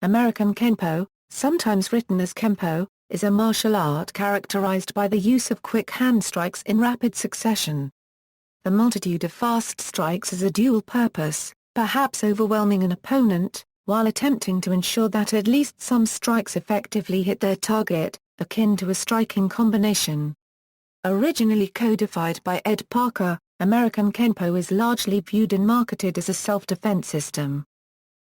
American Kenpo, sometimes written as Kempo, is a martial art characterized by the use of quick hand strikes in rapid succession. The multitude of fast strikes has a dual purpose, perhaps overwhelming an opponent, while attempting to ensure that at least some strikes effectively hit their target, akin to a striking combination. Originally codified by Ed Parker, American Kenpo is largely viewed and marketed as a self-defense system.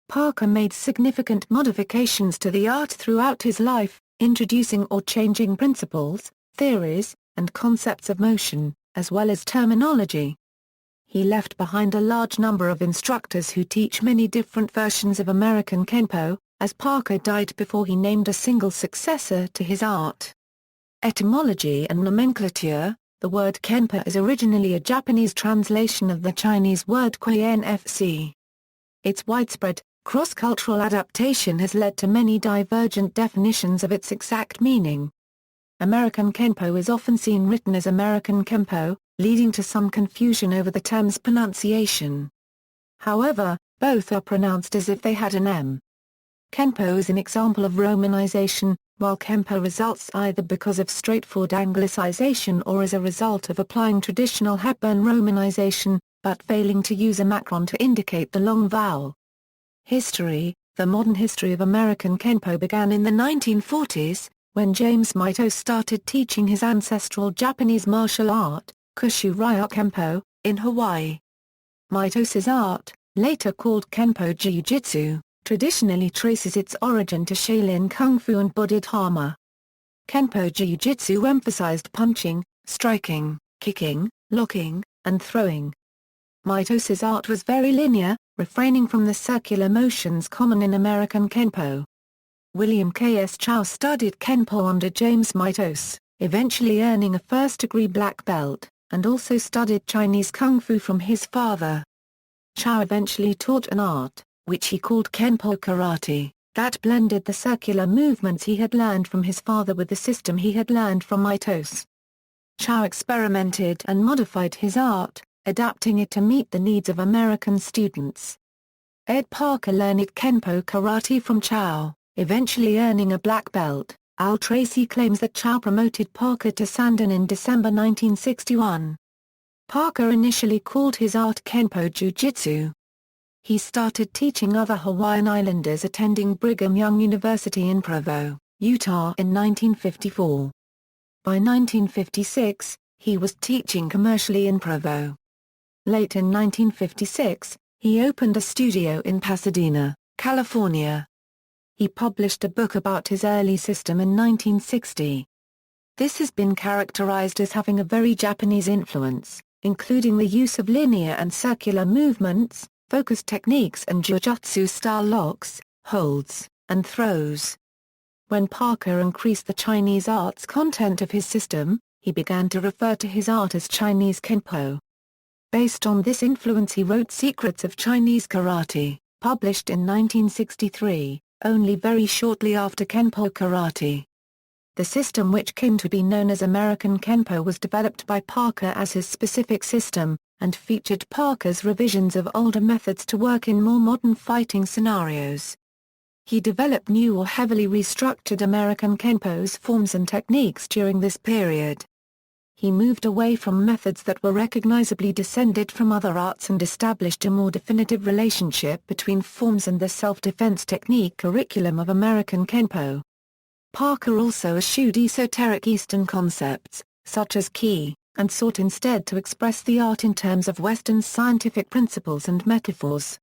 Parker made significant modifications to the art throughout his life, introducing or changing principles, theories, and concepts of motion, as well as terminology. He left behind a large number of instructors who teach many different versions of American Kenpo, as Parker died before he named a single successor to his art. Etymology and nomenclature. The word Kenpo is originally a Japanese translation of the Chinese word Kwenfc. Its widespread, cross-cultural adaptation has led to many divergent definitions of its exact meaning. American Kenpo is often seen written as American Kenpo, leading to some confusion over the term's pronunciation. However, both are pronounced as if they had an M. Kenpo is an example of Romanization, while Kempo results either because of straightforward anglicization or as a result of applying traditional Hepburn Romanization, but failing to use a macron to indicate the long vowel. History. The modern history of American Kenpo began in the 1940s, when James Mito started teaching his ancestral Japanese martial art, Kushu Ryo Kempo, in Hawaii. Mito's art, later called Kenpo Jiu-Jitsu, traditionally traces its origin to Shaolin Kung Fu and Bodhidharma. Kenpo Jiu-Jitsu emphasized punching, striking, kicking, locking, and throwing. Mito's art was very linear, refraining from the circular motions common in American Kenpo. William K. S. Chow studied Kenpo under James Mito, eventually earning a first-degree black belt, and also studied Chinese Kung Fu from his father. Chow eventually taught an art, which he called Kenpo Karate, that blended the circular movements he had learned from his father with the system he had learned from Mito. Chow experimented and modified his art, adapting it to meet the needs of American students. Ed Parker learned Kenpo Karate from Chow, eventually earning a black belt. Al Tracy claims that Chow promoted Parker to Sandan in December 1961. Parker initially called his art Kenpo Jiu-Jitsu. He started teaching other Hawaiian Islanders attending Brigham Young University in Provo, Utah in 1954. By 1956, he was teaching commercially in Provo. Late in 1956, he opened a studio in Pasadena, California. He published a book about his early system in 1960. This has been characterized as having a very Japanese influence, including the use of linear and circular movements, focused techniques and jujutsu-style locks, holds, and throws. When Parker increased the Chinese arts content of his system, he began to refer to his art as Chinese Kenpo. Based on this influence he wrote Secrets of Chinese Karate, published in 1963, only very shortly after Kenpo Karate. The system, which came to be known as American Kenpo, was developed by Parker as his specific system, and featured Parker's revisions of older methods to work in more modern fighting scenarios. He developed new or heavily restructured American Kenpo's forms and techniques during this period. He moved away from methods that were recognizably descended from other arts and established a more definitive relationship between forms and the self-defense technique curriculum of American Kenpo. Parker also eschewed esoteric Eastern concepts, such as ki, and sought instead to express the art in terms of Western scientific principles and metaphors.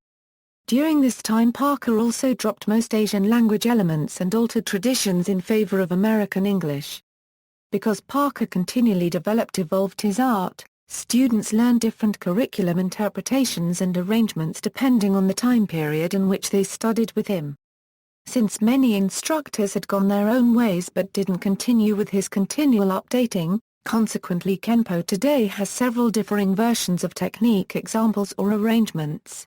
During this time Parker also dropped most Asian language elements and altered traditions in favor of American English. Because Parker continually evolved his art, students learned different curriculum interpretations and arrangements depending on the time period in which they studied with him. Since many instructors had gone their own ways but didn't continue with his continual updating, consequently Kenpo today has several differing versions of technique examples or arrangements.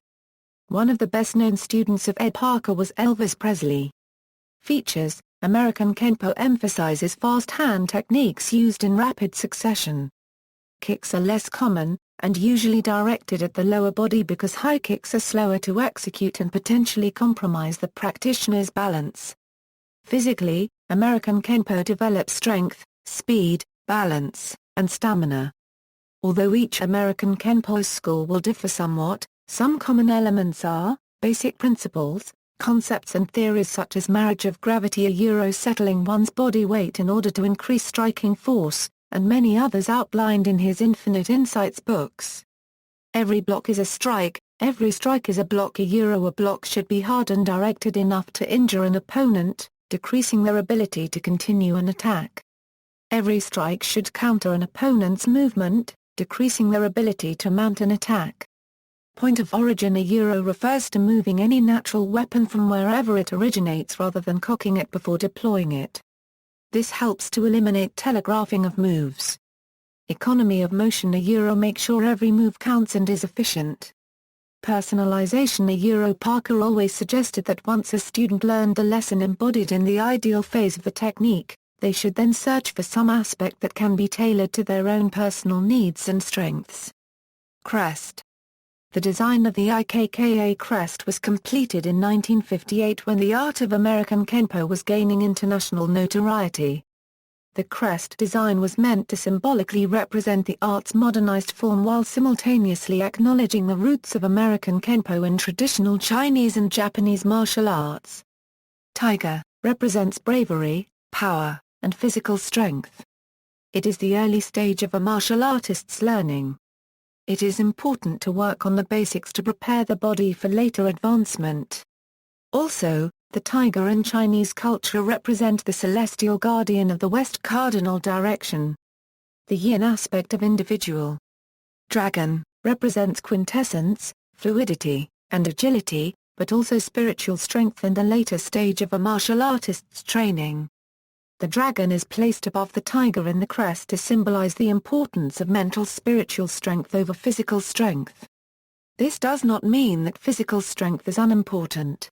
One of the best-known students of Ed Parker was Elvis Presley. Features: American Kenpo emphasizes fast hand techniques used in rapid succession. Kicks are less common, and usually directed at the lower body because high kicks are slower to execute and potentially compromise the practitioner's balance. Physically, American Kenpo develops strength, speed, balance, and stamina. Although each American Kenpo school will differ somewhat, some common elements are basic principles, concepts and theories such as marriage of gravity, settling one's body weight in order to increase striking force, and many others outlined in his Infinite Insights books. Every block is a strike, every strike is a block. A block should be hard and directed enough to injure an opponent, decreasing their ability to continue an attack. Every strike should counter an opponent's movement, decreasing their ability to mount an attack. Point of origin. Refers to moving any natural weapon from wherever it originates rather than cocking it before deploying it. This helps to eliminate telegraphing of moves. Economy of motion. Make sure every move counts and is efficient. Personalization. Parker always suggested that once a student learned the lesson embodied in the ideal phase of the technique, they should then search for some aspect that can be tailored to their own personal needs and strengths. Crest. The design of the IKKA crest was completed in 1958 when the art of American Kenpo was gaining international notoriety. The crest design was meant to symbolically represent the art's modernized form while simultaneously acknowledging the roots of American Kenpo in traditional Chinese and Japanese martial arts. Tiger represents bravery, power, and physical strength. It is the early stage of a martial artist's learning. It is important to work on the basics to prepare the body for later advancement. Also, the tiger in Chinese culture represent the celestial guardian of the west cardinal direction. The yin aspect of individual. Dragon represents quintessence, fluidity, and agility, but also spiritual strength and the later stage of a martial artist's training. The dragon is placed above the tiger in the crest to symbolize the importance of mental spiritual strength over physical strength. This does not mean that physical strength is unimportant.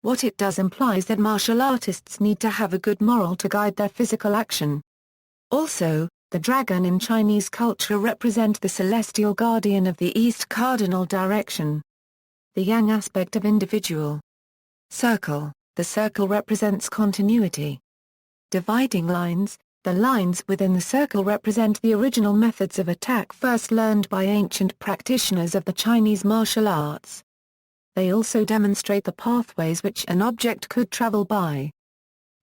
What it does imply is that martial artists need to have a good moral to guide their physical action. Also, the dragon in Chinese culture represent the celestial guardian of the east cardinal direction. The yang aspect of individual. Circle. The circle represents continuity. Dividing lines. The lines within the circle represent the original methods of attack first learned by ancient practitioners of the Chinese martial arts. They also demonstrate the pathways which an object could travel by.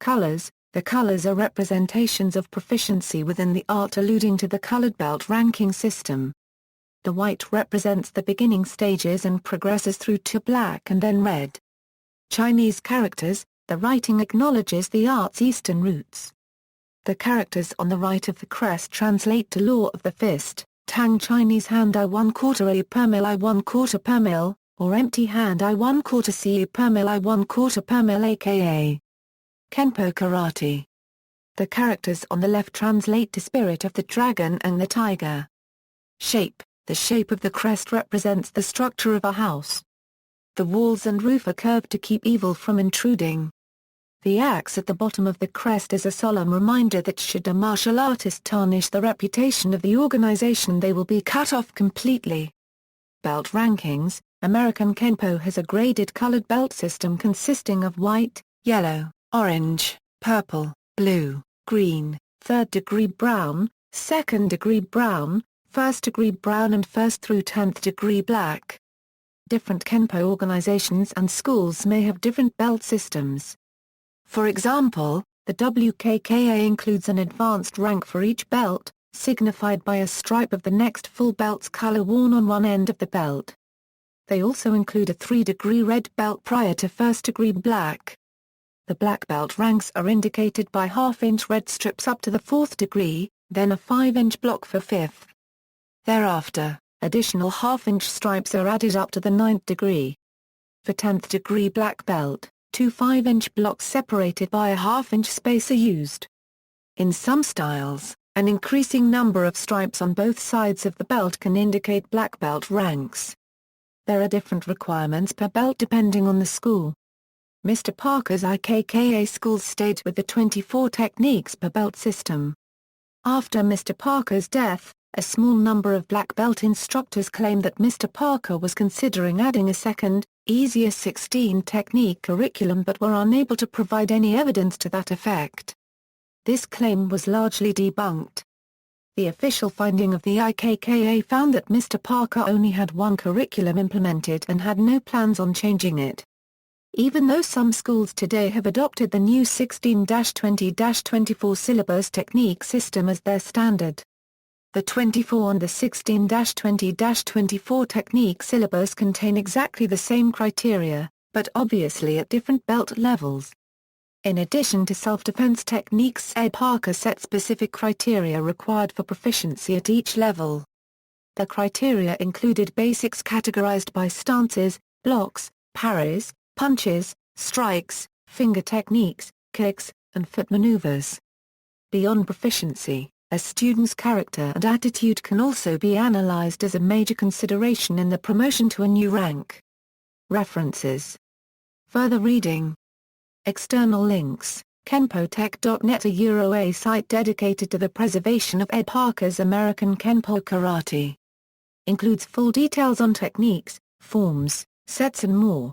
Colors. The colors are representations of proficiency within the art, alluding to the colored belt ranking system. The white represents the beginning stages and progresses through to black and then red. Chinese characters. The writing acknowledges the art's Eastern roots. The characters on the right of the crest translate to law of the fist, Tang Chinese hand I 1/4 A per mil I 1/4 per mil, or empty hand I 1/4 C per mil I 1/4 per mil aka Kenpo Karate. The characters on the left translate to spirit of the dragon and the tiger. Shape. The shape of the crest represents the structure of a house. The walls and roof are curved to keep evil from intruding. The axe at the bottom of the crest is a solemn reminder that should a martial artist tarnish the reputation of the organization, they will be cut off completely. Belt rankings. American Kenpo has a graded colored belt system consisting of white, yellow, orange, purple, blue, green, 3rd degree brown, 2nd degree brown, 1st degree brown and 1st through 10th degree black. Different Kenpo organizations and schools may have different belt systems. For example, the WKKA includes an advanced rank for each belt, signified by a stripe of the next full belt's color worn on one end of the belt. They also include a 3-degree red belt prior to 1st degree black. The black belt ranks are indicated by half-inch red strips up to the 4th degree, then a 5-inch block for 5th. Thereafter, additional half-inch stripes are added up to the 9th degree. For 10th degree black belt, 2 5-inch blocks separated by a half-inch space are used. In some styles, an increasing number of stripes on both sides of the belt can indicate black belt ranks. There are different requirements per belt depending on the school. Mr. Parker's IKKA school stayed with the 24 techniques per belt system. After Mr. Parker's death, A small number of black belt instructors claim that Mr. Parker was considering adding a second, easier 16-technique curriculum but were unable to provide any evidence to that effect. This claim was largely debunked. The official finding of the IKKA found that Mr. Parker only had one curriculum implemented and had no plans on changing it. Even though some schools today have adopted the new 16-20-24 syllabus technique system as their standard. The 24 and the 16-20-24 technique syllabus contain exactly the same criteria, but obviously at different belt levels. In addition to self-defense techniques, Ed Parker set specific criteria required for proficiency at each level. The criteria included basics categorized by stances, blocks, parries, punches, strikes, finger techniques, kicks, and foot maneuvers. Beyond proficiency, a student's character and attitude can also be analyzed as a major consideration in the promotion to a new rank. References. Further reading. External links: KempoTech.net, a site dedicated to the preservation of Ed Parker's American Kenpo karate. Includes full details on techniques, forms, sets and more.